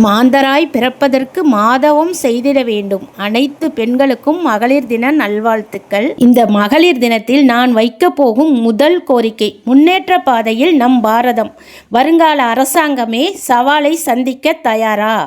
மாந்தராய் பிறப்பதற்கு மாதவம் செய்திட வேண்டும். அனைத்து பெண்களுக்கும் மகளிர் தின நல்வாழ்த்துக்கள். இந்த மகளிர் தினத்தில் நான் வைக்கப் போகும் முதல் கோரிக்கை, முன்னேற்ற பாதையில் நம் பாரதம். வருங்கால அரசாங்கமே சவாலை சந்திக்க தயாரா?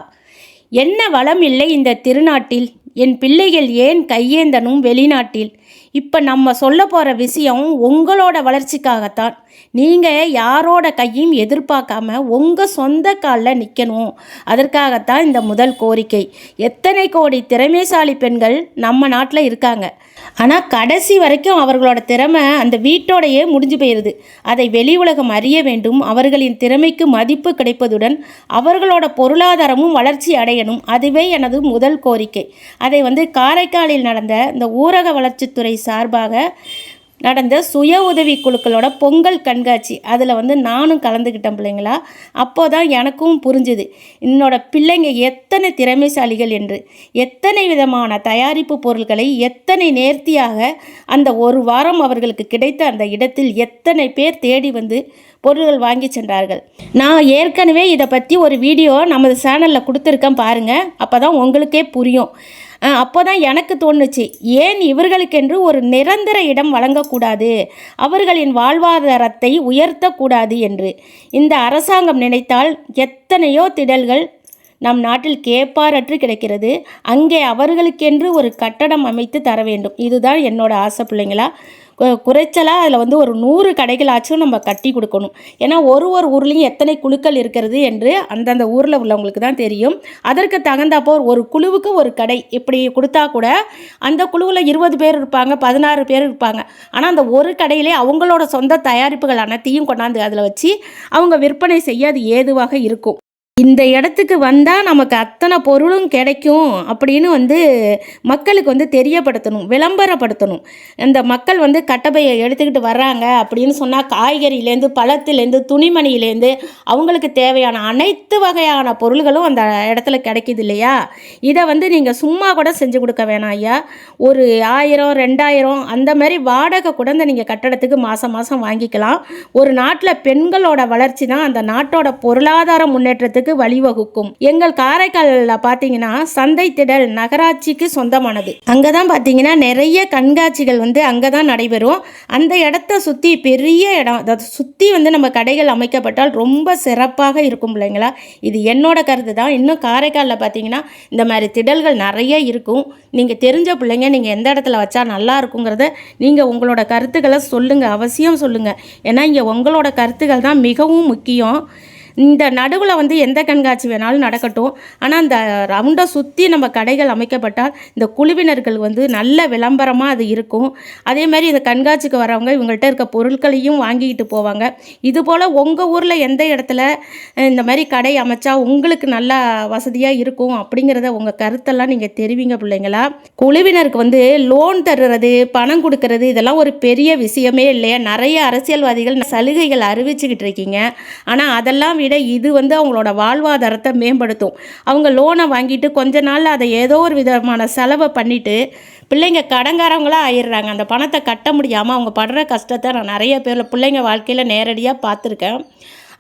என்ன வளம் இல்லை இந்த திருநாட்டில்? என் பிள்ளைகள் ஏன் கையேந்தனும் வெளிநாட்டில்? இப்போ நம்ம சொல்ல போகிற விஷயம் உங்களோட வளர்ச்சிக்காகத்தான். நீங்கள் யாரோட கையும் எதிர்பார்க்காம உங்கள் சொந்த காலில் நிற்கணும். அதற்காகத்தான் இந்த முதல் கோரிக்கை. எத்தனை கோடி திறமைசாலி பெண்கள் நம்ம நாட்டில் இருக்காங்க. ஆனால் கடைசி வரைக்கும் அவர்களோட திறமை அந்த வீட்டோடையே முடிஞ்சு போயிடுது. அதை வெளி உலகம் அறிய வேண்டும். அவர்களின் திறமைக்கு மதிப்பு கிடைப்பதுடன் அவர்களோட பொருளாதாரமும் வளர்ச்சி அடையணும். அதுவே எனது முதல் கோரிக்கை. அதை காரைக்காலில் நடந்த இந்த ஊரக வளர்ச்சித்துறை சார்பாக நடந்த சுய உதவி குழுக்களோட பொங்கல் கண்காட்சி, அதில் நானும் கலந்துக்கிட்டேன் பிள்ளைங்களா. அப்போ தான் எனக்கும் புரிஞ்சுது என்னோட பிள்ளைங்க எத்தனை திறமைசாலிகள் என்று. எத்தனை விதமான தயாரிப்பு பொருட்களை எத்தனை நேர்த்தியாக அந்த ஒரு வாரம் அவர்களுக்கு கிடைத்த அந்த இடத்தில் எத்தனை பேர் தேடி பொருள்கள் வாங்கி சென்றார்கள். நான் ஏற்கனவே இதை பற்றி ஒரு வீடியோ நமது சேனலில் கொடுத்துருக்கேன் பாருங்கள். அப்போ தான் உங்களுக்கே புரியும். அப்போ தான் எனக்கு தோணுச்சு, ஏன் இவர்களுக்கென்று ஒரு நிரந்தர இடம் வழங்கக்கூடாது, அவர்களின் வாழ்வாதாரத்தை உயர்த்தக்கூடாது என்று. இந்த அரசாங்கம் நினைத்தால் எத்தனையோ திடல்கள் நம் நாட்டில் கேப்பாரற்று கிடைக்கிறது. அங்கே அவர்களுக்கென்று ஒரு கட்டடம் அமைத்து தர வேண்டும். இதுதான் என்னோட ஆசை பிள்ளைங்களா. குறைச்சலாக அதில் ஒரு 100 கடைகளாச்சும் நம்ம கட்டி கொடுக்கணும். ஏன்னா ஒரு ஊர்லேயும் எத்தனை குழுக்கள் இருக்கிறது என்று அந்தந்த ஊரில் உள்ளவங்களுக்கு தான் தெரியும். அதற்கு தகுந்தாப்போ ஒரு குழுவுக்கு ஒரு கடை இப்படி கொடுத்தா கூட அந்த குழுவில் 20 பேர் இருப்பாங்க, 16 பேர் இருப்பாங்க. ஆனால் அந்த ஒரு கடையிலே அவங்களோட சொந்த தயாரிப்புகள் அனைத்தையும் கொண்டாந்து அதில் வச்சு அவங்க விற்பனை செய்ய அது ஏதுவாக இருக்கும். இந்த இடத்துக்கு வந்தால் நமக்கு அத்தனை பொருளும் கிடைக்கும் அப்படின்னு மக்களுக்கு தெரியப்படுத்தணும், விளம்பரப்படுத்தணும். அந்த மக்கள் கட்டப்பையை எடுத்துக்கிட்டு வர்றாங்க அப்படின்னு சொன்னால் காய்கறியிலேருந்து பழத்துலேருந்து துணிமணியிலேருந்து அவங்களுக்கு தேவையான அனைத்து வகையான பொருள்களும் அந்த இடத்துல கிடைக்கிது இல்லையா. இதை நீங்கள் சும்மா கூட செஞ்சு கொடுக்க வேணாம் ஐயா. ஒரு 1000 2000 அந்த மாதிரி வாடகை கூட நீங்கள் கட்டடத்துக்கு மாதம் வாங்கிக்கலாம். ஒரு நாட்டில் பெண்களோட வளர்ச்சி தான் அந்த நாட்டோட பொருளாதார முன்னேற்றத்துக்கு வழிவகுக்கும். எங்கள் காரைக்காலில் பார்த்தீங்கன்னா சந்தை திடல் நகராட்சிக்கு சொந்தமானது. அங்கே தான் பார்த்தீங்கன்னா நிறைய கண்காட்சிகள் அங்கே தான் நடைபெறும். அந்த இடத்த சுற்றி பெரிய இடம், அதை சுற்றி நம்ம கடைகள் அமைக்கப்பட்டால் ரொம்ப சிறப்பாக இருக்கும் பிள்ளைங்களா. இது என்னோட கருத்து தான். இன்னும் காரைக்காலில் பார்த்தீங்கன்னா இந்த மாதிரி திடல்கள் நிறைய இருக்கும். நீங்கள் தெரிஞ்ச பிள்ளைங்க நீங்கள் எந்த இடத்துல வச்சா நல்லா இருக்குங்கிறத நீங்கள் உங்களோட கருத்துக்களை சொல்லுங்கள், அவசியம் சொல்லுங்கள். ஏன்னா இங்கே உங்களோட கருத்துக்கள் தான் மிகவும் முக்கியம். இந்த நடுவில் எந்த கண்காட்சி வேணாலும் நடக்கட்டும். ஆனால் அந்த ரவுண்டை சுற்றி நம்ம கடைகள் அமைக்கப்பட்டால் இந்த குழுவினர்கள் நல்ல விளம்பரமாக அது இருக்கும். அதே மாதிரி இந்த கண்காட்சிக்கு வரவங்க இவங்கள்ட்ட இருக்க பொருட்களையும் வாங்கிக்கிட்டு போவாங்க. இதுபோல் உங்கள் ஊரில் எந்த இடத்துல இந்த மாதிரி கடை அமைச்சா உங்களுக்கு நல்லா வசதியாக இருக்கும் அப்படிங்கிறத உங்கள் கருத்தெல்லாம் நீங்கள் தெரிவிங்க பிள்ளைங்களா. குழுவினருக்கு லோன் தருறது, பணம் கொடுக்கறது இதெல்லாம் ஒரு பெரிய விஷயமே இல்லையா. நிறைய அரசியல்வாதிகள் சலுகைகள் அறிவிச்சுக்கிட்டு இருக்கீங்க. ஆனால் அதெல்லாம் இது அவங்களோட வாழ்வாதாரத்தை மேம்படுத்தும். அவங்க லோனை வாங்கிட்டு கொஞ்ச நாள் அதை ஏதோ ஒரு விதமான செலவை பண்ணிட்டு பிள்ளைங்க கடங்காரவங்களாக ஆயிடுறாங்க. அந்த பணத்தை கட்ட முடியாமல் அவங்க படுற கஷ்டத்தை நான் நிறைய பேர் பிள்ளைங்க வாழ்க்கையில் நேரடியாக பார்த்துருக்கேன்.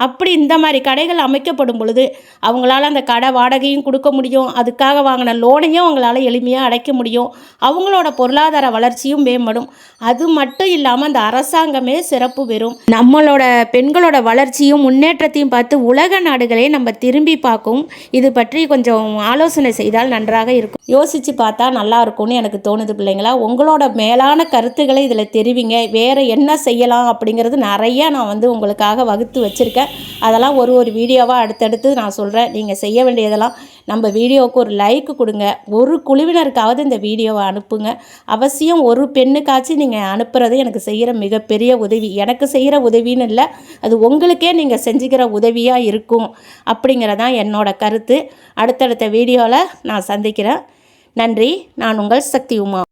அப்படி இந்த மாதிரி கடைகள் அமைக்கப்படும் பொழுது அவங்களால அந்த கடை வாடகையும் கொடுக்க முடியும், அதுக்காக வாங்கின லோனையும் அவங்களால எளிமையாக அடைக்க முடியும், அவங்களோட பொருளாதார வளர்ச்சியும் மேம்படும். அது மட்டும் இல்லாமல் அந்த அரசாங்கமே சிறப்பு பெறும். நம்மளோட பெண்களோட வளர்ச்சியும் முன்னேற்றத்தையும் பார்த்து உலக நாடுகளே நம்ம திரும்பி பார்க்கும். இது பற்றி கொஞ்சம் ஆலோசனை செய்தால் நன்றாக இருக்கும். யோசித்து பார்த்தா நல்லா இருக்கும்னு எனக்கு தோணுது பிள்ளைங்களா. உங்களோட மேலான கருத்துக்களை இதில் தெரிவிங்க. வேறு என்ன செய்யலாம் அப்படிங்கிறது நிறையா நான் உங்களுக்காக வகுத்து வச்சுருக்கேன். அதெல்லாம் ஒரு வீடியோவாக அடுத்தடுத்து நான் சொல்கிறேன். நீங்கள் செய்ய வேண்டியதெல்லாம் நம்ம வீடியோவுக்கு ஒரு லைக் கொடுங்க. ஒரு குழுவினருக்காவது இந்த வீடியோவை அனுப்புங்க. அவசியம் ஒரு பெண்ணுக்காச்சும் நீங்கள் அனுப்புறது எனக்கு செய்கிற மிகப்பெரிய உதவி. எனக்கு செய்கிற உதவின்னு இல்லை, அது உங்களுக்கே நீங்கள் செஞ்சுக்கிற உதவியாக இருக்கும் அப்படிங்கிறதான் என்னோட கருத்து. அடுத்தடுத்த வீடியோவில் நான் சந்திக்கிறேன். நன்றி. நான் உங்கள் சக்தி உமா.